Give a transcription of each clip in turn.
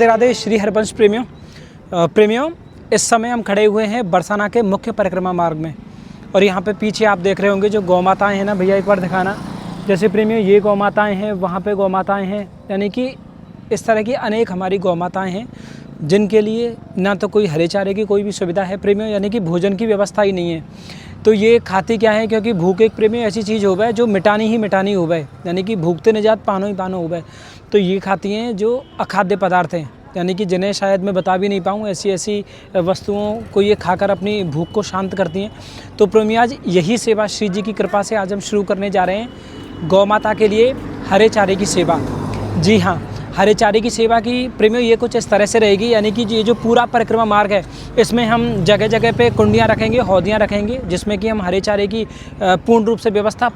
राधे राधे श्री हरिवंश प्रेमियों इस समय हम खड़े हुए हैं बरसाना के मुख्य परिक्रमा मार्ग में और यहाँ पे पीछे आप देख रहे होंगे जो गौ माताएँ हैं ना भैया, एक बार दिखाना। जैसे प्रेमियों ये गौ माताएँ हैं, वहाँ पे गौ माताएँ हैं, यानी कि इस तरह की अनेक हमारी गौ माताएँ हैं जिनके लिए ना तो कोई हरे चारे की कोई भी सुविधा है प्रेमियों, यानी कि भोजन की व्यवस्था ही नहीं है। तो ये खाती क्या है, क्योंकि भूख एक प्रेमियों ऐसी चीज़ हो गए जो मिटानी ही मिटानी हो गए, यानी कि भूखते न जात पानो ही पानो हो गए। तो ये खाती हैं जो अखाद्य पदार्थ हैं, यानी कि जिन्हें शायद मैं बता भी नहीं पाऊँ, ऐसी ऐसी वस्तुओं को ये खाकर अपनी भूख को शांत करती हैं। तो प्रेमियों आज यही सेवा श्री जी की कृपा से आज हम शुरू करने जा रहे हैं, गौ माता के लिए हरे चारे की सेवा। जी हाँ, हरे चारे की सेवा की प्रेमियों ये कुछ इस तरह से रहेगी, यानी कि ये जो पूरा परिक्रमा मार्ग है इसमें हम जगह जगह पे कुंडियाँ रखेंगे, हौदियाँ रखेंगे, जिसमें कि हम हरे चारे की पूर्ण रूप से व्यवस्था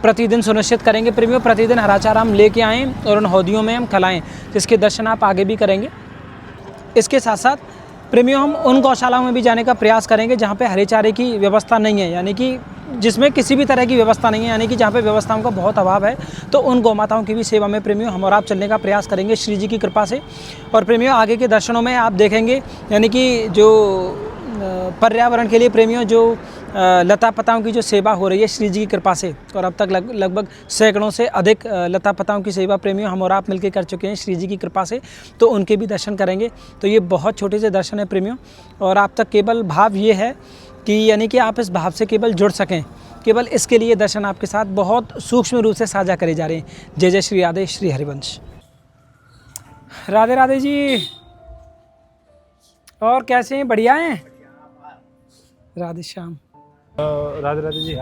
प्रतिदिन सुनिश्चित करेंगे। प्रेमियों प्रतिदिन हरा चारा हम लेके आएँ और उन हौदियों में हम खिलाएँ, जिसके दर्शन आप आगे भी करेंगे। इसके साथ साथ प्रेमियों हम उन गौशालाओं में भी जाने का प्रयास करेंगे जहाँ पे हरे चारे की व्यवस्था नहीं है, यानी कि जिसमें किसी भी तरह की व्यवस्था नहीं है, यानी कि जहाँ पे व्यवस्थाओं का बहुत अभाव है। तो उन गौ माताओं की भी सेवा में प्रेमियों हम और आप चलने का प्रयास करेंगे श्री जी की कृपा से। और प्रेमियों आगे के दर्शनों में आप देखेंगे, यानी कि जो पर्यावरण के लिए प्रेमियों जो लता पताओं की जो सेवा हो रही है श्री जी की कृपा से, और अब तक लगभग सैकड़ों से अधिक लता पताओं की सेवा प्रेमियों हम और आप मिलकर कर चुके हैं श्री जी की कृपा से, तो उनके भी दर्शन करेंगे। तो ये बहुत छोटे से दर्शन है प्रेमियों, और आप तक केवल भाव ये है कि यानी कि आप इस भाव से केवल जुड़ सकें, केवल इसके लिए दर्शन आपके साथ बहुत सूक्ष्म रूप से साझा करे जा रहे हैं। जय जय श्री राधे श्री हरिवंश। राधे राधे जी, और कैसे हैं? बढ़िया हैं? राधे श्याम। राधे राधे जी,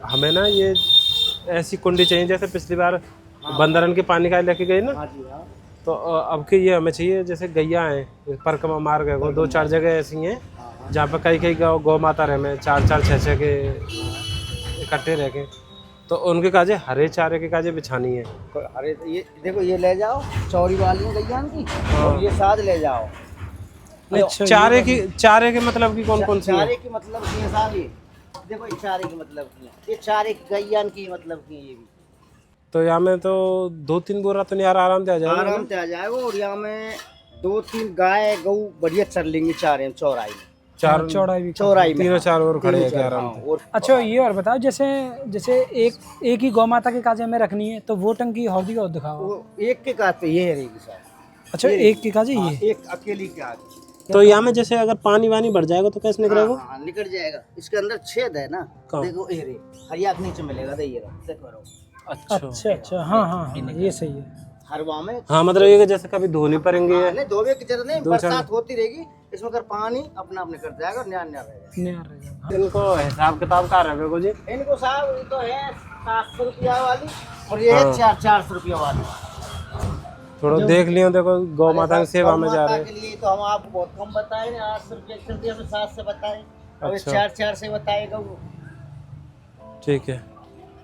हमें ना ये ऐसी कुंडी चाहिए जैसे पिछली बार बंदरन के पानी का लेके गए ना, तो अब की ये हमें चाहिए जैसे गैया हैं, परिक्रमा मार्ग है वो 2-4 जगह ऐसी हैं जहाँ पे कई गौ माता रहे में 4-4 6-6 के इकट्ठे रह के, तो उनके काजे हरे चारे के काजे बिछानी है। हरे ये देखो, ये ले जाओ चौड़ी वाली है गैया की, और ये साथ ले जाओ। अच्छा, चारे के मतलब की कौन सी चारे की मतलब की है साहब, ये देखो ये चारे की मतलब की है, ये चारे की गैया की मतलब की है ये भी। तो यहाँ में तो 2-3 बोरा तो नहीं आराम से आ जाएगा, आराम से आ जाएगा। और यहाँ में 2-3 गाय गऊ बढ़िया चर लेंगे चारे चौराई में, चौड़ाई में 3-4 और खड़े हैं आराम से। अच्छा ये और बताओ, जैसे एक ही गौ माता के काजे में रखनी है तो वो टंकी हौदी और दिखाओ। वो एक के काजे ये रहेगी साहब। अच्छा एक के काजे ये एक अकेली के आगे। तो यहाँ में जैसे अगर पानी वानी बढ़ जाएगा तो कैसे निकलेगा? हाँ, निकल जाएगा। इसके अंदर छेद है ना, देखो ये रे हरिया के नीचे मिलेगा, देखो। अच्छा हाँ, ये सही है। हरवा में हाँ, मतलब ये जैसे कभी धोनी पड़ेंगे। नहीं धोने की जरूरत नहीं, बरसात होती रहेगी इसमें, अगर पानी अपना अपने कर जाएगा, न्यार रहेगा। इनको हिसाब किताब का रहेगा जी? इनको साहब ये तो है 700 रुपया वाली, और ये है 400 रुपया वाली। थोड़ा देख लियो, देखो गौ माता की सेवा में जा रहे हैं के लिए तो हम आपको बहुत कम बताए ना, 800 रुपया में 7 से बताए, और 4 से बताएगा वो। ठीक है।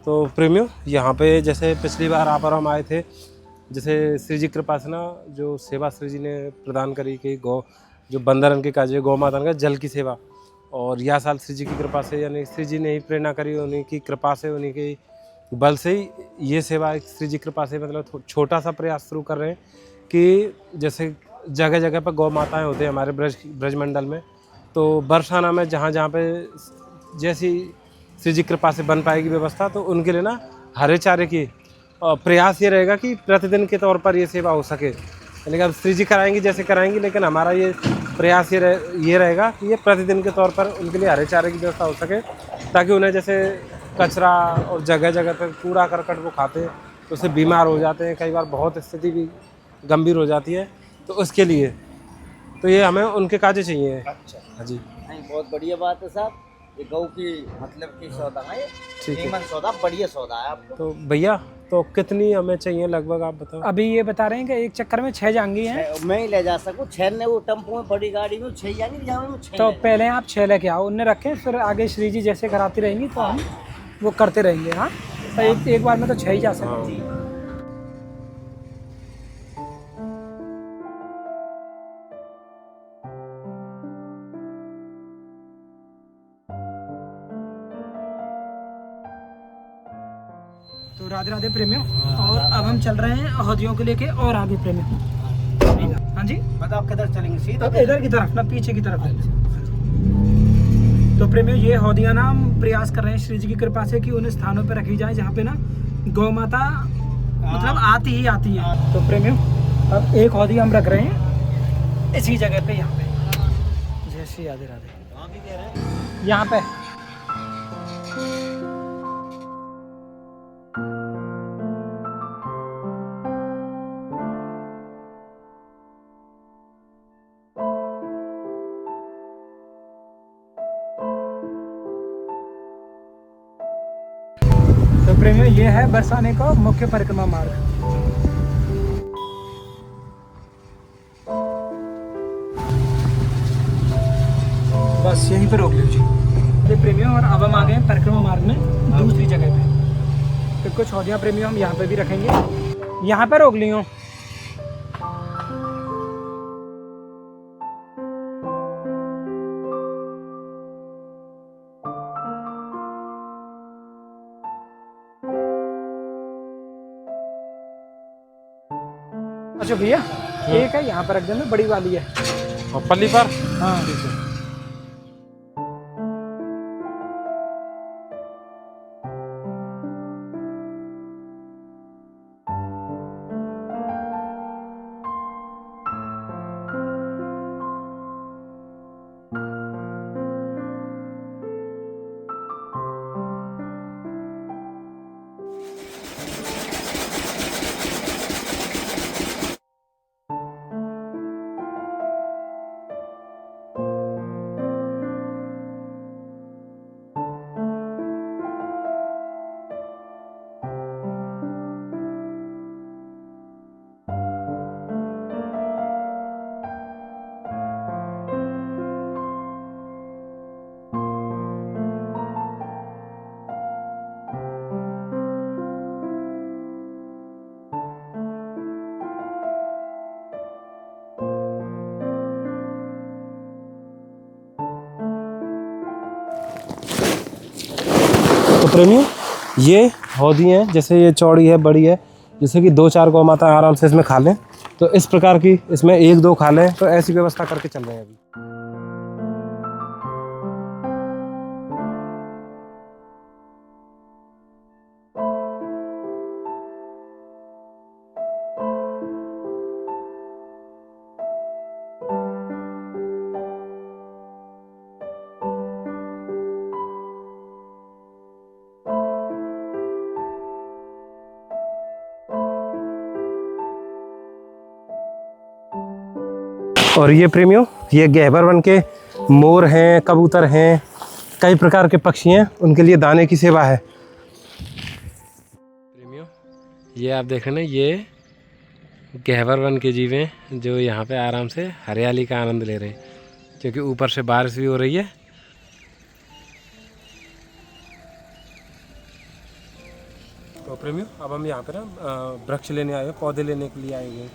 तो प्रेमियों यहाँ पे जैसे पिछली बार आप और हम आए थे, जैसे श्री जी कृपा से ना जो सेवा श्री जी ने प्रदान करी कि जो बंदरन के काजे गौ माता का जल की सेवा, और यह साल श्री जी की कृपा से, यानी श्री जी ने ही प्रेरणा करी, उन्हीं की कृपा से, उन्हीं के बल से ही ये सेवा श्री जी कृपा से मतलब छोटा सा प्रयास शुरू कर रहे हैं कि जैसे जगह जगह पर गौ माताएँ होते हैं हमारे ब्रजमंडल में, तो बरसाना में जहाँ पे जैसी श्री जी कृपा से बन पाएगी व्यवस्था, तो उनके लिए ना हरे चारे की प्रयास ये रहेगा कि प्रतिदिन के तौर पर ये सेवा हो सके। यानी कि अब श्री जी कराएंगी जैसे कराएंगी, लेकिन हमारा ये प्रयास ये रहेगा कि ये प्रतिदिन के तौर पर उनके लिए हरे चारे की व्यवस्था हो सके, ताकि उन्हें जैसे कचरा और जगह जगह पर कूड़ा करकट वो खाते हैं तो उससे बीमार हो जाते हैं, कई बार बहुत स्थिति भी गंभीर हो जाती है, तो उसके लिए तो ये हमें उनके काजे चाहिए। अच्छा हाँ जी, नहीं, बहुत बढ़िया बात है साहब, ये गौ की मतलब की सौदा है, ठीक है। सौदा बढ़िया सौदा है आपको। तो भैया तो कितनी हमें चाहिए लगभग आप बताओ? अभी ये बता रहे हैं कि एक चक्कर में 6 जाएंगी हैं। मैं ही ले जा सकूँ 6 ने, वो टेम्पो में बड़ी गाड़ी में 6 जाएंगी, जहाँ में 6। तो पहले आप 6 लेके आओ, उन्हें रखें, फिर आगे श्री जी जैसे कराती रहेंगी तो हम वो करते रहेंगे। हाँ, एक बार में तो 6 ही जा सकते हैं। तो राधे राधे प्रेमियों, और अब हम चल रहे हैं हौदियों को लेके और आगे प्रेमियों। हाँ जी, बताओ किधर चलेंगे? सीधा अब इधर की तरफ ना, पीछे की तरफ है। तो प्रेमियों ये हौदियाँ ना हम प्रयास कर रहे हैं श्री जी की कृपा से कि उन स्थानों पर रखी जाए जहाँ पे ना गौ माता मतलब आती ही आती है। तो प्रेमियों अब एक हौदी हम रख रहे हैं इसी जगह पे, यहाँ पे। जय श्री राधे राधे। यहाँ पे तो प्रेमियों ये है बरसाने का मुख्य परिक्रमा मार्ग। बस यहीं पर रोक लीजिए प्रेमियों। और अब हम आ गए परिक्रमा मार्ग में दूसरी जगह पे। तो कुछ हौदियाँ प्रेमियों हम यहाँ पे भी रखेंगे। यहाँ पे रोक लियो। अच्छा भैया एक है यहाँ पर रख देना, बड़ी वाली है। और पल्ली पर हाँ ठीक है। तो प्रेमियों ये हौदी हैं, जैसे ये चौड़ी है, बड़ी है, जैसे कि 2-4 गौ माता आराम से इसमें खा लें, तो इस प्रकार की इसमें 1-2 खा लें, तो ऐसी व्यवस्था करके चल रहे हैं अभी। और ये प्रेमियों ये गहबर वन के मोर हैं, कबूतर हैं, कई प्रकार के पक्षी हैं, उनके लिए दाने की सेवा है। प्रेमियों ये आप देख रहे हैं, ये गहबर वन के जीव हैं जो यहाँ पे आराम से हरियाली का आनंद ले रहे हैं, क्योंकि ऊपर से बारिश भी हो रही है। तो प्रेमियों अब हम यहाँ पे ना वृक्ष लेने आए हैं, पौधे लेने के लिए आए हुए हैं।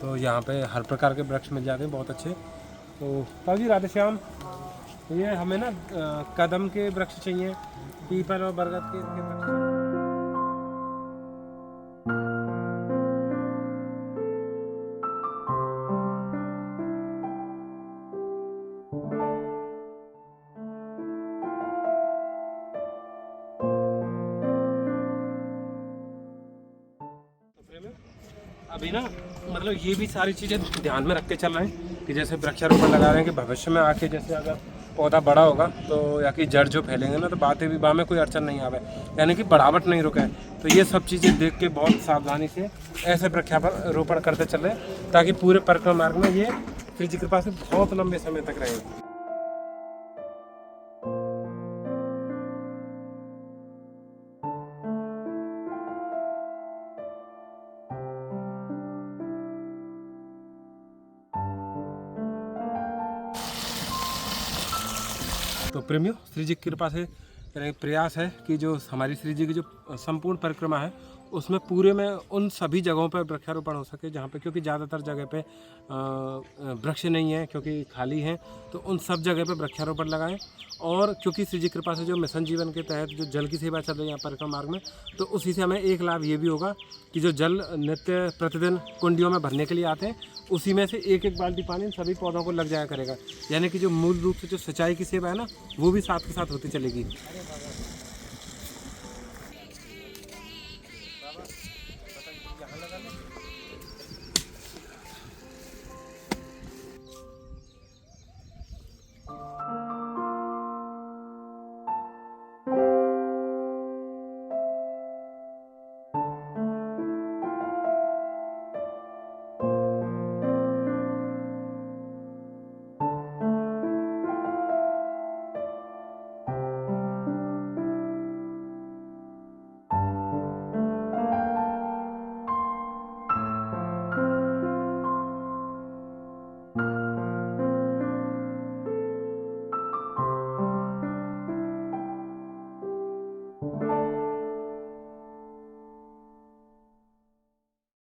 तो यहाँ पे हर प्रकार के वृक्ष मिल जाते हैं, बहुत अच्छे। तो ताऊ जी राधे श्याम, ये हमें ना कदम के वृक्ष चाहिए, पीपल और बरगद के वृक्ष चाहिए। अभी ना मतलब ये भी सारी चीज़ें ध्यान में रख के चल रहे हैं कि जैसे वृक्षारोपण लगा रहे हैं कि भविष्य में आके जैसे अगर पौधा बड़ा होगा तो या कि जड़ जो फैलेंगे ना, तो बातें भी में कोई अड़चन नहीं आवे, यानी कि बढ़ावट नहीं रुके। तो ये सब चीज़ें देख के बहुत सावधानी से ऐसे वृक्षारोपण करते चल रहे हैं ताकि पूरे परिक्रमा मार्ग में ये श्री जी कृपा से बहुत लंबे समय तक रहेगा। तो प्रेमियों श्री जी की कृपा से प्रयास है कि जो हमारी श्री जी की जो संपूर्ण परिक्रमा है उसमें पूरे में उन सभी जगहों पर वृक्षारोपण हो सके जहाँ पे, क्योंकि ज़्यादातर जगह पे वृक्ष नहीं है क्योंकि खाली हैं, तो उन सब जगह पे वृक्षारोपण लगाएं। और क्योंकि श्री जी कृपा से जो मिशन जीवन के तहत जो जल की सेवा चल रही है यहाँ परिक्रमा मार्ग में, तो उसी से हमें एक लाभ ये भी होगा कि जो जल नित्य प्रतिदिन कुंडियों में भरने के लिए आते हैं, उसी में से एक एक बाल्टी पानी इन सभी पौधों को लग जाया करेगा। यानी कि जो मूल रूप से जो सिंचाई की सेवा है ना, वो भी साथ के साथ होती चलेगी।